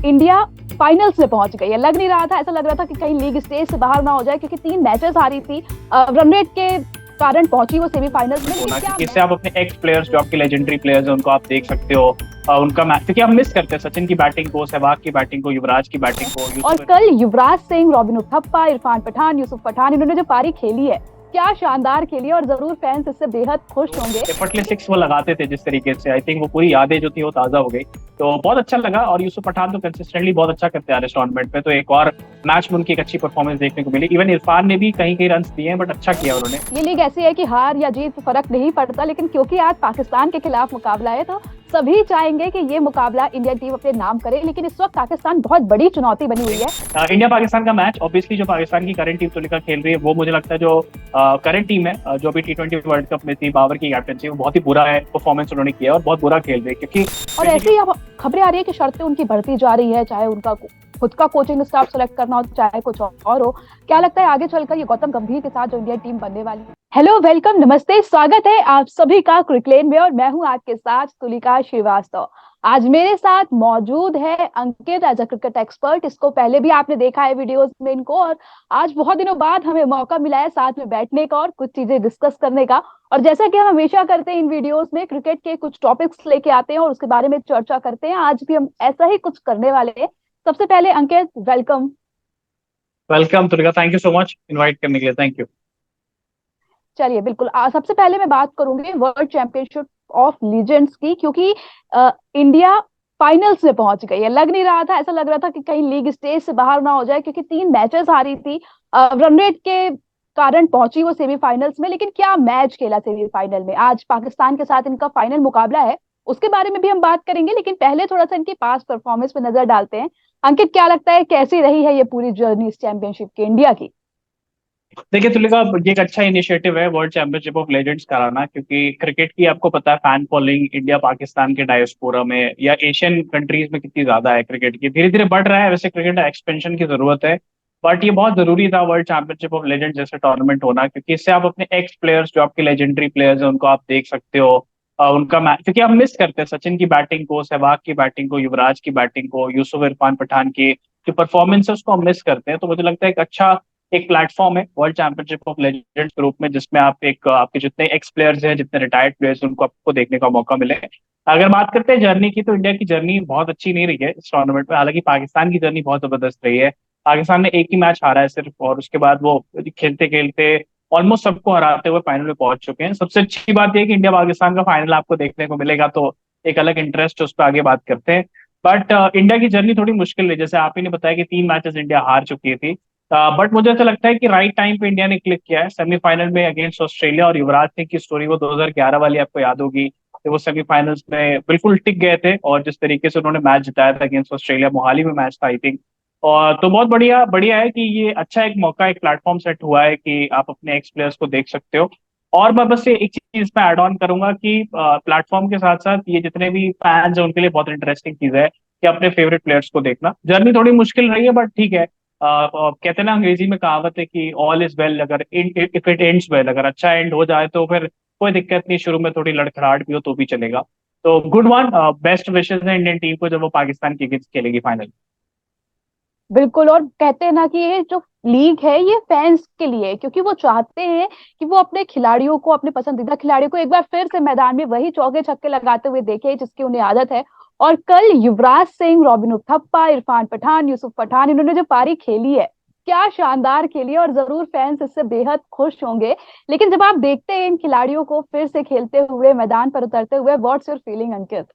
India finals में पहुंच गई है। लग नहीं रहा था, ऐसा लग रहा था कि कहीं लीग स्टेज से बाहर ना हो जाए, क्योंकि 3 मैचेस हारी थी। रन रेट के कारण पहुंची वो सेमीफाइनल्स में। लेकिन क्या इससे आप अपने एक्स प्लेयर्स जो आपके लेजेंडरी प्लेयर्स हैं उनको आप देख सकते हो। उनका मैच क्योंकि हम मिस करते हैं सचिन की बैटिंग को, सहवाग की बैटिंग को, युवराज की बैटिंग को। और कल युवराज सिंह, रॉबिन उथप्पा, इरफान पठान, यूसुफ पठान, इन्होंने जो पारी खेली है, क्या शानदार खेली है। और जरूर फैंस इससे बेहद खुश होंगे। एफर्टलेस सिक्स वो लगाते थे जिस तरीके से, आई थिंक वो पूरी यादें जो थी वो ताजा हो गई। तो बहुत अच्छा लगा। और यूसुफ पठान तो कंसिस्टेंटली बहुत अच्छा करते आ रहे इस टूर्नामेंट में, तो एक और मैच में उनकी एक अच्छी परफॉर्मेंस देखने को मिली। इवन इरफान ने भी कहीं कहीं रन दिए हैं, बट अच्छा किया उन्होंने। ये लीग ऐसी है कि हार या जीत फर्क नहीं पड़ता, लेकिन क्योंकि आज पाकिस्तान के खिलाफ मुकाबला है, तो सभी चाहेंगे कि ये मुकाबला इंडिया टीम अपने नाम करे। लेकिन इस वक्त पाकिस्तान बहुत बड़ी चुनौती बनी हुई है। इंडिया पाकिस्तान का मैच ऑब्वियसली जो पाकिस्तान की करंट टीम तुलिका खेल रही है, वो मुझे लगता है जो करंट टीम है, जो भी T20 वर्ल्ड कप में थी, बाबर की कैप्टनसी, वो बहुत ही बुरा है परफॉर्मेंस उन्होंने किया और बहुत बुरा खेल रहे हैं। क्योंकि और ऐसे ही अब खबरें आ रही है कि शर्तें उनकी बढ़ती जा रही है, चाहे उनका खुद का कोचिंग स्टाफ सेलेक्ट करना हो, चाहे कुछ और हो। क्या लगता है आगे चलकर ये गौतम गंभीर के साथ जो इंडिया टीम बनने वाली है? हेलो, वेलकम, नमस्ते, स्वागत है आप सभी का क्रिकलेन में। और मैं हूं आपके साथ तुलिका श्रीवास्तव। आज मेरे साथ मौजूद है अंकित, एज अ क्रिकेट एक्सपर्ट। इसको पहले भी आपने देखा है वीडियोस में इनको, और आज बहुत दिनों बाद हमें मौका मिला है साथ में बैठने का और कुछ चीजें डिस्कस करने का। और जैसा कि हम हमेशा करते हैं इन वीडियोस में, क्रिकेट के कुछ टॉपिक्स लेके आते हैं और उसके बारे में चर्चा करते हैं। आज भी हम ऐसा ही कुछ करने वाले हैं। सबसे पहले Ankit, welcome. Welcome Tulika, thank you so much invite करने के लिए, थैंक यू। चलिए, बिल्कुल। सबसे पहले मैं बात करूंगी वर्ल्ड चैंपियनशिप ऑफ लीजेंड्स की, क्योंकि इंडिया फाइनल्स में पहुंच गई है। लग नहीं रहा था, ऐसा लग रहा था कि कहीं लीग स्टेज से बाहर ना हो जाए, क्योंकि 3 मैचेस हारी थी। रन रेट के कारण पहुंची वो सेमीफाइनल्स में। लेकिन क्या मैच खेला सेमीफाइनल में। आज पाकिस्तान के साथ इनका फाइनल मुकाबला है, उसके बारे में भी हम बात करेंगे। लेकिन पहले थोड़ा सा इनकी पास्ट परफॉर्मेंस पे नजर डालते हैं। अंकित, क्या लगता है कैसी रही है ये पूरी जर्नी इस चैंपियनशिप की इंडिया की? देखिए तुलिका, ये एक अच्छा इनिशिएटिव है वर्ल्ड चैंपियनशिप ऑफ लेजेंड्स कराना, क्योंकि क्रिकेट की आपको पता है फैन फॉलोइंग इंडिया पाकिस्तान के डायस्पोरा में या एशियन कंट्रीज में कितनी ज्यादा है। क्रिकेट की धीरे धीरे बढ़ रहा है, वैसे क्रिकेट एक्सपेंशन की जरूरत है। बट ये बहुत जरूरी था वर्ल्ड चैंपियनशिप ऑफ लेजेंड्स जैसे टूर्नामेंट होना, क्योंकि इससे आप अपने एक्स प्लेयर्स जो आपके लेजेंडरी प्लेयर्स हैं उनको आप देख सकते हो। उनका मैच क्योंकि हम मिस करते हैं सचिन की बैटिंग को, सहवाग की बैटिंग को, युवराज की बैटिंग को, यूसुफ इरफान पठान की जो परफॉर्मेंस है उसको हम मिस करते हैं। तो मुझे लगता है एक अच्छा एक प्लेटफॉर्म है world championship of legends group में, जिसमें आप एक आपके जितने एक्स प्लेयर्स हैं, जितने रिटायर्ड प्लेयर्स हैं, उनको आपको देखने का मौका मिले। अगर बात करते हैं जर्नी की, तो इंडिया की जर्नी बहुत अच्छी नहीं रही है इस टूर्नामेंट में। हालांकि पाकिस्तान की जर्नी बहुत जबरदस्त रही है। पाकिस्तान ने एक ही मैच हारा है सिर्फ, और उसके बाद वो खेलते खेलते ऑलमोस्ट सबको हराते हुए फाइनल में पहुंच चुके हैं। सबसे अच्छी बात यह है कि इंडिया पाकिस्तान का फाइनल आपको देखने को मिलेगा, तो एक अलग इंटरेस्ट उस पर आगे बात करते हैं। बट इंडिया की जर्नी थोड़ी मुश्किल है, जैसे आप ही ने बताया कि 3 मैचेस इंडिया हार चुकी थी। बट मुझे ऐसा लगता है कि राइट टाइम पे इंडिया ने क्लिक किया है सेमीफाइनल में अगेंस्ट ऑस्ट्रेलिया। और युवराज सिंह की स्टोरी वो 2011 वाली आपको याद होगी कि वो सेमीफाइनल्स में बिल्कुल टिक गए थे, और जिस तरीके से उन्होंने मैच जिताया था अगेंस्ट ऑस्ट्रेलिया, मोहाली में मैच था आई थिंक। और तो बहुत बढ़िया बढ़िया है कि ये अच्छा एक मौका, एक प्लेटफॉर्म सेट हुआ है कि आप अपने एक्स प्लेयर्स को देख सकते हो। और मैं बस ये एक चीज में ऐड ऑन करूंगा कि प्लेटफॉर्म के साथ साथ ये जितने भी फैंस हैं उनके लिए बहुत इंटरेस्टिंग चीज है कि अपने फेवरेट प्लेयर्स को देखना। जर्नी थोड़ी मुश्किल रही है, बट ठीक है। कहते हैं ना, अंग्रेजी में कहावत है कि ऑल इज वेल, अगर इफ इट एंड्स वेल, अगर अच्छा एंड हो जाए तो फिर कोई दिक्कत नहीं, शुरू में थोड़ी लड़खड़ाहट भी हो तो भी चलेगा। तो गुड वन, बेस्ट विशेस है इंडियन टीम को जब वो पाकिस्तान की अगेंस्ट खेलेगी फाइनल। बिल्कुल। और कहते हैं ना कि ये जो लीग है ये फैंस के लिए है, क्योंकि वो चाहते हैं कि वो अपने खिलाड़ियों को, अपने पसंदीदा खिलाड़ियों को एक बार फिर से मैदान में वही चौके छक्के लगाते हुए देखे जिसकी उन्हें आदत है। और कल युवराज सिंह, रॉबिन उथप्पा, इरफान पठान, यूसुफ पठान, इन्होंने जो पारी खेली है, क्या शानदार खेली है। और जरूर फैंस इससे बेहद खुश होंगे। लेकिन जब आप देखते हैं इन खिलाड़ियों को फिर से खेलते हुए, मैदान पर उतरते हुए, व्हाट्स योर फीलिंग अंकित?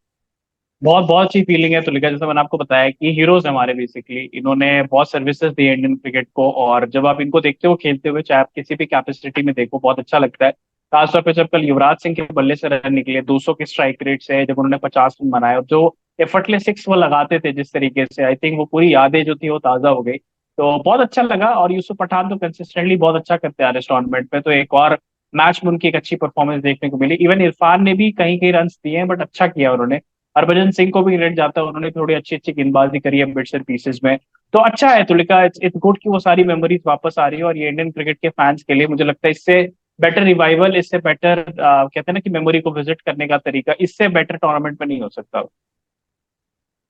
बहुत बहुत अच्छी फीलिंग है तुलिका, जैसे मैंने आपको बताया कि हीरोज हमारे बेसिकली, इन्होंने बहुत सर्विसेज दी है इंडियन क्रिकेट को। और जब आप इनको देखते हो खेलते हुए, चाहे आप किसी भी कैपेसिटी में देखो, बहुत अच्छा लगता है। खासतौर पर जब कल युवराज सिंह के बल्ले से रन निकले 200 के स्ट्राइक रेट से, जब उन्होंने 50 रन बनाए, और जो एफर्टलेस सिक्स वो लगाते थे जिस तरीके से, आई थिंक वो पूरी यादें जो थी वो ताजा हो गई। तो बहुत अच्छा लगा। और यूसुफ पठान तो कंसिस्टेंटली बहुत अच्छा करते आ रहे इस टूर्नामेंट में, तो एक और मैच में उनकी एक अच्छी परफॉर्मेंस देखने को मिली। इवन इरफान ने भी कहीं कहीं रन दिए हैं, बट अच्छा किया उन्होंने। हरभजन सिंह को भी क्रेडिट जाता है, उन्होंने थोड़ी अच्छी अच्छी गेंदबाजी करी है बिट्स एंड पीसेस में। तो अच्छा है तुलिका, इट्स गुड कि वो सारी मेमोरीज वापस आ रही है। और ये इंडियन क्रिकेट के फैंस के लिए मुझे लगता है इससे बेटर रिवाइवल, इससे बेटर कहते हैं ना कि मेमोरी को विजिट करने का तरीका, इससे बेटर टूर्नामेंट में नहीं हो सकता।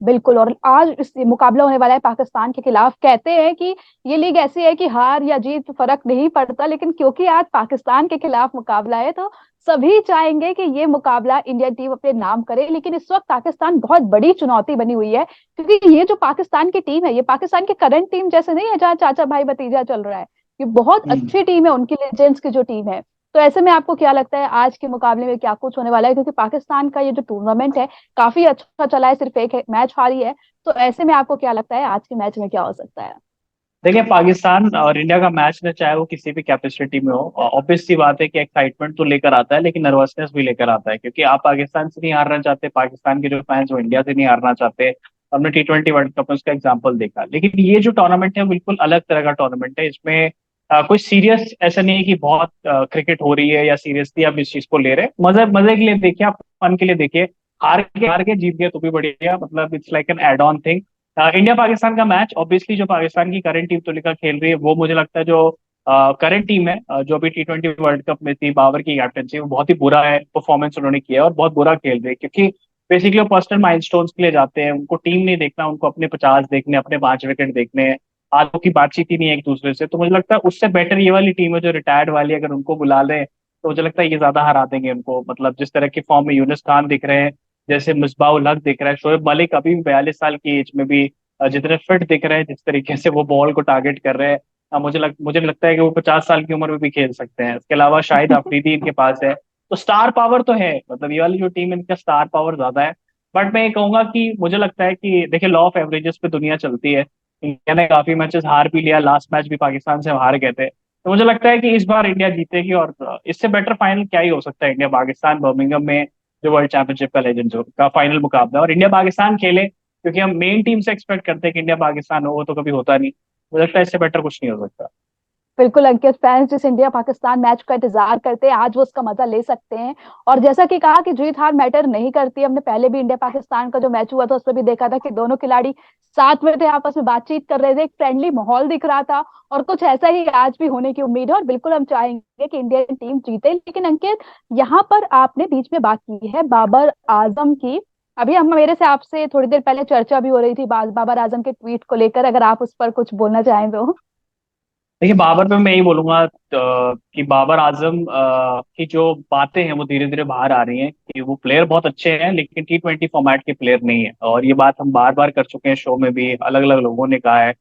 बिल्कुल। और आज इस मुकाबला होने वाला है पाकिस्तान के खिलाफ। कहते हैं कि ये लीग ऐसी है कि हार या जीत फर्क नहीं पड़ता, लेकिन क्योंकि आज पाकिस्तान के खिलाफ मुकाबला है तो सभी चाहेंगे कि ये मुकाबला इंडिया टीम अपने नाम करे। लेकिन इस वक्त पाकिस्तान बहुत बड़ी चुनौती बनी हुई है, क्योंकि ये जो पाकिस्तान की टीम है, ये पाकिस्तान की करंट टीम जैसे नहीं है जहाँ चाचा भाई भतीजा चल रहा है। ये बहुत हम्म। अच्छी टीम है, उनकी लेजेंड्स की जो टीम है। तो ऐसे में आपको क्या लगता है आज के मुकाबले में क्या कुछ होने वाला है? क्योंकि पाकिस्तान का ये जो टूर्नामेंट है काफी अच्छा चला है, सिर्फ एक मैच हारी है। तो ऐसे में आपको क्या लगता है आज के मैच में क्या हो सकता है? देखिए, पाकिस्तान और इंडिया का मैच ना, चाहे वो किसी भी कैपेसिटी में हो, ऑब्वियस सी बात है कि एक्साइटमेंट तो लेकर आता है, लेकिन नर्वसनेस भी लेकर आता है, क्योंकि आप पाकिस्तान से नहीं हारना चाहते, पाकिस्तान के जो फैंस वो इंडिया से नहीं हारना चाहते। हमने T20 वर्ल्ड कप में उसका एग्जाम्पल देखा। लेकिन ये जो टूर्नामेंट है वो बिल्कुल अलग तरह का टूर्नामेंट है। इसमें कोई सीरियस ऐसा नहीं है कि बहुत क्रिकेट हो रही है या सीरियसली आप इस चीज को ले रहे हैं। मजे मजे के लिए देखिए, आप फन के लिए देखिए। हार के जीत गए तो भी बढ़िया, मतलब it's like an add on thing. India Pakistan का मैच, ऑब्वियसली जो पाकिस्तान की करंट टीम तुलिका खेल रही है, वो मुझे लगता है जो करंट टीम है, जो अभी T20 वर्ल्ड कप में थी, बाबर की कैप्टनसी, वो बहुत ही बुरा है परफॉर्मेंस उन्होंने किया है और बहुत बुरा खेल रही है। क्योंकि बेसिकली वो पर्सनल माइलस्टोन्स के लिए जाते हैं, उनको टीम नहीं देखना, उनको अपने 50 देखने, अपने 5 विकेट देखने हैं। आलों की बातचीत ही नहीं है एक दूसरे से। तो मुझे लगता है उससे बेटर ये वाली टीम है जो रिटायर्ड वाली, अगर उनको बुला लें तो मुझे लगता है ये ज्यादा हरा देंगे उनको। मतलब जिस तरह की फॉर्म में यूनुस खान दिख रहे हैं, जैसे मिसबाउल हक दिख रहा है, शोएब मलिक अभी भी 42 साल की एज में भी जितने फिट दिख रहे हैं, जिस तरीके से वो बॉल को टारगेट कर रहे हैं, मुझे लगता है कि वो 50 साल की उम्र में भी खेल सकते हैं। इसके अलावा शाहिद अफरीदी इनके पास है। तो स्टार पावर तो है, मतलब ये वाली जो टीम है इनका स्टार पावर ज्यादा है। बट मैं ये कहूंगा कि मुझे लगता है कि देखिए, लॉ ऑफ एवरेजेस पे दुनिया चलती है। इंडिया ने काफी मैचेस हार भी लिया, लास्ट मैच भी पाकिस्तान से हार गए थे। तो मुझे लगता है कि इस बार इंडिया जीतेगी, और इससे बेटर फाइनल क्या ही हो सकता है। इंडिया पाकिस्तान बर्मिंघम में जो वर्ल्ड चैंपियनशिप का लेजेंड का फाइनल मुकाबला है, और इंडिया पाकिस्तान खेले, क्योंकि हम मेन टीम से एक्सपेक्ट करते हैं कि इंडिया पाकिस्तान हो, वो तो कभी होता नहीं। मुझे लगता है इससे बेटर कुछ नहीं हो सकता। बिल्कुल अंकित, फैंस जिस इंडिया पाकिस्तान मैच का इंतजार करते हैं आज वो उसका मजा ले सकते हैं। और जैसा कि कहा कि जीत हार मैटर नहीं करती, हमने पहले भी इंडिया पाकिस्तान का जो मैच हुआ था उसमें भी देखा था कि दोनों खिलाड़ी साथ में थे, आपस में बातचीत कर रहे थे, एक फ्रेंडली माहौल दिख रहा था। और कुछ ऐसा ही आज भी होने की उम्मीद है, और बिल्कुल हम चाहेंगे कि इंडियन टीम जीते। लेकिन अंकित, यहाँ पर आपने बीच में बात की है बाबर आजम की। अभी हम मेरे से आपसे थोड़ी देर पहले चर्चा भी हो रही थी बाबर आजम के ट्वीट को लेकर, अगर आप उस पर कुछ बोलना चाहें तो। देखिए, बाबर पे मैं यही बोलूंगा कि बाबर आजम की जो बातें हैं वो धीरे धीरे बाहर आ रही हैं कि वो प्लेयर बहुत अच्छे हैं, लेकिन T20 फॉर्मेट के प्लेयर नहीं है। और ये बात हम बार बार कर चुके हैं शो में भी, अलग अलग लोगों ने कहा है।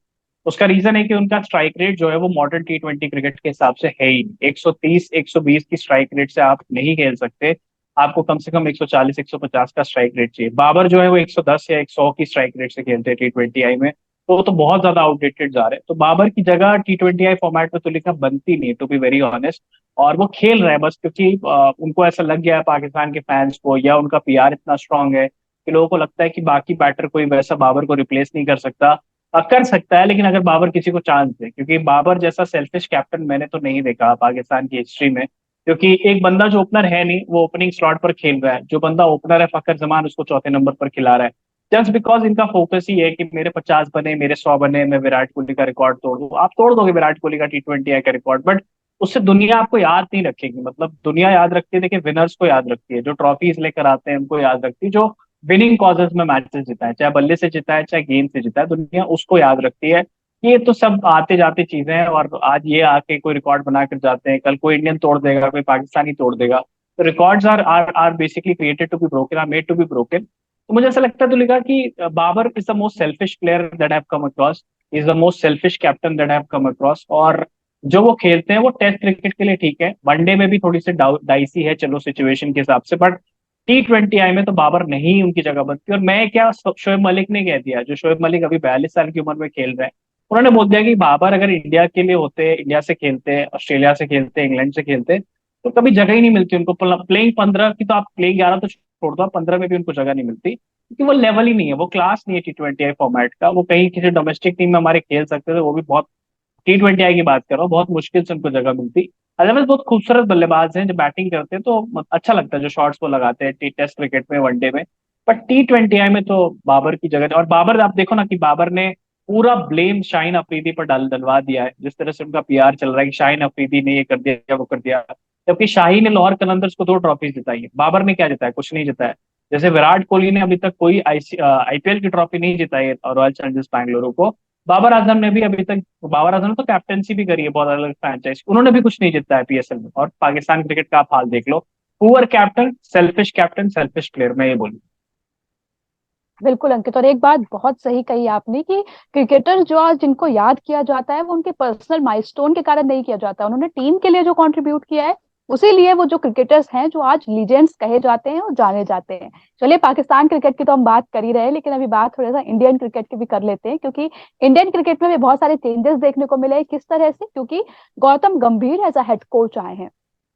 उसका रीजन है कि उनका स्ट्राइक रेट जो है वो मॉडर्न T20 क्रिकेट के हिसाब से है ही नहीं। 130 120 की स्ट्राइक रेट से आप नहीं खेल सकते। आपको कम से कम 140 150 का स्ट्राइक रेट चाहिए। बाबर जो है वो 110 या 100 की स्ट्राइक रेट से खेलते हैं T20 में। तो वो तो बहुत ज्यादा आउटडेटेड जा रहे हैं। तो बाबर की जगह T20 फॉर्मेट में तो लिखना बनती नहीं, टू बी वेरी ऑनेस्ट। और वो खेल रहे हैं बस क्योंकि उनको ऐसा लग गया है पाकिस्तान के फैंस को, या उनका PR इतना स्ट्रांग है कि लोगों को लगता है कि बाकी बैटर कोई वैसा बाबर को रिप्लेस नहीं कर सकता। कर सकता है, लेकिन अगर बाबर किसी को चांस दे, क्योंकि बाबर जैसा सेल्फिश कैप्टन मैंने तो नहीं देखा पाकिस्तान की हिस्ट्री में। क्योंकि एक बंदा जो ओपनर है नहीं, वो ओपनिंग स्लॉट पर खेल रहा है, जो बंदा ओपनर है फखर जमान उसको चौथे नंबर पर खिला रहा है। जस्ट बिकॉज इनका फोकस ही है कि मेरे 50 बने, मेरे 100 बने, मैं विराट कोहली का रिकॉर्ड तोड़ दूं। आप तोड़ दोगे विराट कोहली का T20 का रिकॉर्ड, बट उससे दुनिया आपको याद नहीं रखेगी। मतलब दुनिया याद रखती है, देखिए, विनर्स को याद रखती है, जो ट्रॉफीज लेकर आते हैं उनको याद रखती है, जो विनिंग कॉजेस में मैचेस जिता है, चाहे बल्ले से जिता है चाहे गेंद से जिता है, दुनिया उसको याद रखती है। ये तो सब आते जाते चीजें हैं, और आज ये आके कोई रिकॉर्ड बना कर जाते हैं, कल कोई इंडियन तोड़ देगा, कोई पाकिस्तानी तोड़ देगा। तो records are basically created to be broken, are made to be broken. तो मुझे ऐसा लगता है तुलिका कि Babar is the most selfish player that have come across, is the most selfish captain that have come across. और जो वो खेलते हैं वो टेस्ट क्रिकेट के लिए ठीक है, वनडे में भी थोड़ी सी डाइसी है, चलो सिचुएशन के हिसाब से, बट T20 में तो बाबर नहीं उनकी जगह बनती। और मैं क्या, शोएब मलिक ने कह दिया, जो शोएब मलिक अभी 42 साल की उम्र में खेल रहे हैं, उन्होंने बोल दिया कि बाबर अगर इंडिया के लिए होते, इंडिया से खेलते, ऑस्ट्रेलिया से खेलते, इंग्लैंड से खेलते, तो कभी जगह ही नहीं मिलती उनको। प्लेइंग 15 की तो आप, प्लेइंग 11 तो छोड़ दो, 15 में भी उनको जगह नहीं मिलती, क्योंकि वो लेवल ही नहीं है, वो क्लास नहीं है T20 फॉर्मेट का। वो कहीं किसी डोमेस्टिक टीम में हमारे खेल सकते थे, वो भी बहुत, T20 की बात कर रहा हूँ, बहुत मुश्किल से उनको जगह मिलती। अदरवाइज बहुत खूबसूरत बल्लेबाज हैं, जो बैटिंग करते हैं तो अच्छा लगता है, जो शॉट्स वो लगाते हैं टेस्ट क्रिकेट में, वनडे में। बट T20 में तो बाबर की जगह, और बाबर आप देखो ना कि बाबर ने पूरा ब्लेम शाहीन अफरीदी पर डलवा दिया है। जिस तरह से उनका PR चल रहा है कि शाहीन अफरीदी ने ये कर दिया वो कर दिया, जबकि शाही ने लाहौर कलंदर्स को 2 ट्रॉफी जिताई है, बाबर ने क्या जिताया? कुछ नहीं जिताया। जैसे विराट कोहली ने अभी तक कोई आईपीएल की ट्रॉफी नहीं जिताई है रॉयल चैलेंजर्स बैंगलोर को। बाबर आजम ने भी अभी तक, बाबर आजम ने तो कैप्टेंसी भी करी है बहुत अलग फ्रेंचाइज, उन्होंने भी कुछ नहीं जीता है पीएसएल में। और पाकिस्तान क्रिकेट का आप हाल देख लो, पुअर कैप्टन सेल्फिश प्लेयर, मैं ये बोलूँ। बिल्कुल अंकित, और एक बात बहुत सही कही आपने कि क्रिकेटर जो आज जिनको याद किया जाता है वो उनके पर्सनल माइलस्टोन के कारण नहीं किया जाता, उन्होंने टीम के लिए जो कंट्रीब्यूट किया है उसी लिए वो जो क्रिकेटर्स हैं जो आज लीजेंड्स कहे जाते हैं और जाने जाते हैं। चलिए, पाकिस्तान क्रिकेट की तो हम बात कर ही रहे हैं, लेकिन अभी बात थोड़ा सा इंडियन क्रिकेट की भी कर लेते हैं, क्योंकि इंडियन क्रिकेट में भी बहुत सारे चेंजेस देखने को मिले। किस तरह से? क्योंकि गौतम गंभीर एज अ हेड कोच आए हैं।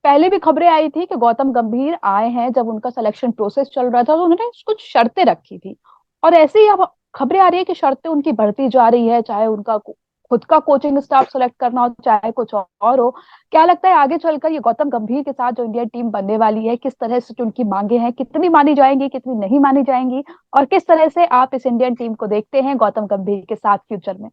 पहले भी खबरें आई थी कि गौतम गंभीर आए हैं, जब उनका सिलेक्शन प्रोसेस चल रहा था तो उन्होंने कुछ शर्तें रखी थी, और ऐसे ही अब खबरें आ रही है कि शर्तें उनकी बढ़ती जा रही है, चाहे उनका खुद का कोचिंग स्टाफ सेलेक्ट करना हो, चाहे कुछ और हो। क्या लगता है आगे चलकर ये गौतम गंभीर के साथ जो इंडियन टीम बनने वाली है, किस तरह से जो उनकी मांगे हैं, कितनी मानी जाएंगी, कितनी नहीं मानी जाएंगी, और किस तरह से आप इस इंडियन टीम को देखते हैं गौतम गंभीर के साथ फ्यूचर में?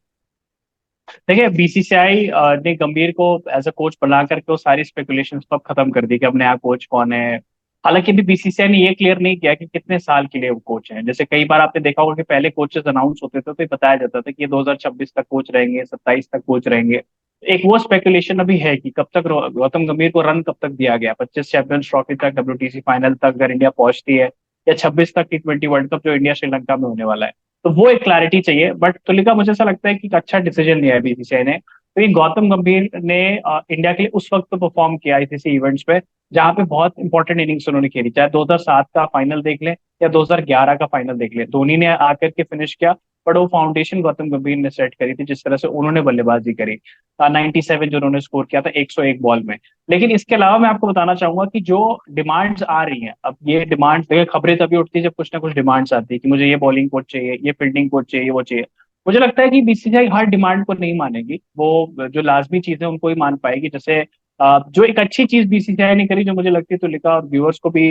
देखिए, बीसीसीआई ने गंभीर को एज अ कोच बना करके वो सारी स्पेकुलेशन अब खत्म कर दी कि अब नया कोच कौन है। हालांकि अभी बीसीसीआई ने ये क्लियर नहीं किया कि कितने साल के लिए वो कोच हैं। जैसे कई बार आपने देखा होगा कि पहले कोचेस अनाउंस होते थे तो ये बताया जाता था कि ये 2026 तक कोच रहेंगे, 27 तक कोच रहेंगे। एक वो स्पेकुलेशन अभी है कि कब तक गौतम गंभीर को रन कब तक दिया गया, 25 चैंपियंस ट्रॉफी तक, डब्ल्यूटीसी फाइनल तक अगर इंडिया पहुंचती है, या 26 तक T20 वर्ल्ड कप जो इंडिया श्रीलंका में होने वाला है। तो वो एक क्लैरिटी चाहिए। बट तुलिका, मुझे ऐसा लगता है कि एक अच्छा डिसीजन लिया है बीसीसीआई ने, क्योंकि गौतम गंभीर ने इंडिया के लिए उस वक्त परफॉर्म किया आईसीसी इवेंट्स पे जहां पे बहुत इंपॉर्टेंट इनिंग्स उन्होंने खेली। चाहे 2007 का फाइनल देख लें या 2011 का फाइनल देख लें, धोनी ने आकर के फिनिश किया, बट वो फाउंडेशन गौतम गंभीर ने सेट करी थी, जिस तरह से उन्होंने बल्लेबाजी करी। 97 जो उन्होंने स्कोर किया था 101 बॉल में। लेकिन इसके अलावा मैं आपको बताना चाहूंगा कि जो डिमांड्स आ रही हैं, अब ये डिमांड्स देखिए, खबरें तभी उठती है जब कुछ ना कुछ डिमांड्स आती है कि मुझे ये बॉलिंग कोच चाहिए, ये फील्डिंग कोच चाहिए, वो चाहिए। मुझे लगता है कि बीसीसीआई हर डिमांड को नहीं मानेगी, वो जो लाजमी चीजें उनको ही मान पाएगी। जैसे जो एक अच्छी चीज बीसीसीआई ने करी, जो मुझे लगती है तो लिखा, और व्यूअर्स को भी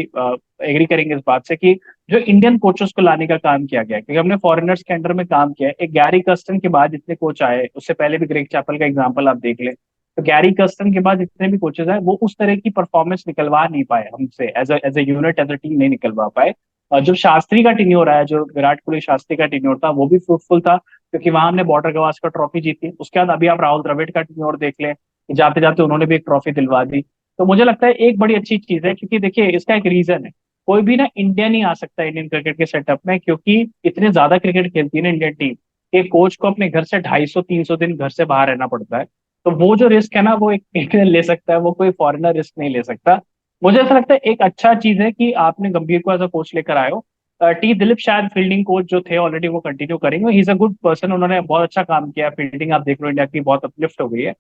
एग्री करेंगे इस बात से, कि जो इंडियन कोचेस को लाने का काम किया गया है, क्योंकि हमने फॉरेनर्स के अंडर में काम किया है। एक गैरी कर्स्टन के बाद जितने कोच आए, उससे पहले भी ग्रेग चैपल का एग्जांपल आप देख लें, तो गैरी कर्स्टन के बाद जितने भी कोचेस आए वो उस तरह की परफॉर्मेंस निकलवा नहीं पाए हमसे, as a unit, as a team नहीं निकलवा पाए। और जो शास्त्री का टेन्योर आया, जो विराट कोहली शास्त्री का टेन्योर था, वो भी फ्रूटफुल था, क्योंकि वहां हमने बॉर्डर गवास्कर ट्रॉफी जीती। उसके बाद अभी आप राहुल द्रविड़ का टेन्योर देख लें, जाते जाते उन्होंने भी एक ट्रॉफी दिलवा दी। तो मुझे लगता है एक बड़ी अच्छी चीज है, क्योंकि देखिए इसका एक रीजन है, कोई भी ना इंडिया नहीं आ सकता इंडियन क्रिकेट के सेटअप में, क्योंकि इतने ज्यादा क्रिकेट खेलती है ना इंडियन टीम, कि कोच को अपने घर से 250-300 दिन घर से बाहर रहना पड़ता है। तो वो जो रिस्क है ना, वो एक इंडियन ले सकता है, वो कोई फॉरेनर रिस्क नहीं ले सकता। मुझे ऐसा लगता है एक अच्छा चीज है कि आपने गंभीर को एज अ कोच लेकर आए हो। टी दिलीप शायद फील्डिंग कोच जो थे ऑलरेडी वो कंटिन्यू करेंगे, he is a good person, उन्होंने बहुत अच्छा काम किया, फील्डिंग आप देख लो इंडिया की बहुत अपलिफ्ट हो गई है।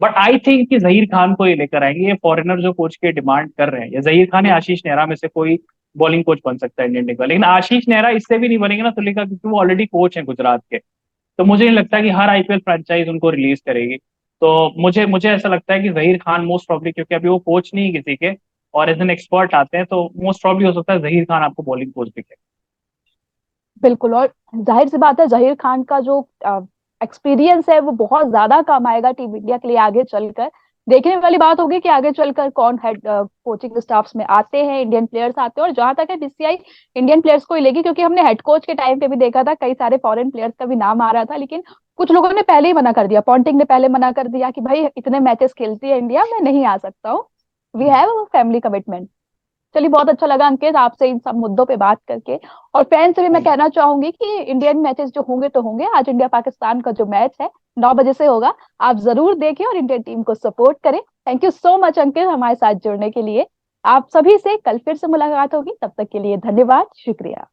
बट आई थिंक कि जहीर खान को ये लेकर आएंगे, ये फॉरेनर जो कोच के डिमांड कर रहे हैं, या जहीर खान या आशीष नेहरा में से कोई बॉलिंग कोच बन सकता है इंडियन टीम का। लेकिन आशीष नेहरा इससे भी नहीं बनेंगे ना तुलिका, क्योंकि वो ऑलरेडी कोच है गुजरात के। तो मुझे नहीं लगता कि हर आईपीएल फ्रेंचाइज उनको रिलीज करेगी। तो मुझे मुझे ऐसा लगता है कि जहीर खान मोस्ट प्रॉब्ली, क्योंकि अभी वो कोच नहीं है किसी के, और एज एन एक्सपर्ट आते हैं, तो मोस्ट प्रॉब्ली हो सकता है जहीर खान आपको बॉलिंग कोच दिखे। बिल्कुल, और जाहिर सी बात है जहीर खान का जो एक्सपीरियंस है वो बहुत ज्यादा काम आएगा टीम इंडिया के लिए आगे चलकर। देखने वाली बात होगी कि आगे चलकर कौन हेड कोचिंग स्टाफ्स में आते हैं, इंडियन प्लेयर्स आते हैं, और जहां तक है बीसीसीआई इंडियन प्लेयर्स को ही लेगी, क्योंकि हमने हेड कोच के टाइम पे भी देखा था कई सारे फॉरेन प्लेयर्स का भी नाम आ रहा था, लेकिन कुछ लोगों ने पहले ही मना कर दिया। पॉन्टिंग ने पहले मना कर दिया कि भाई इतने मैचेस खेलती है इंडिया, मैं नहीं आ सकता हूँ, वी हैव फैमिली कमिटमेंट। चलिए, बहुत अच्छा लगा अंकित आपसे इन सब मुद्दों पे बात करके। और फैन से भी मैं कहना चाहूंगी कि इंडियन मैचेस जो होंगे तो होंगे, आज इंडिया पाकिस्तान का जो मैच है 9 बजे से होगा, आप जरूर देखें और इंडियन टीम को सपोर्ट करें। थैंक यू सो मच अंकित हमारे साथ जुड़ने के लिए। आप सभी से कल फिर से मुलाकात होगी, तब तक के लिए धन्यवाद, शुक्रिया।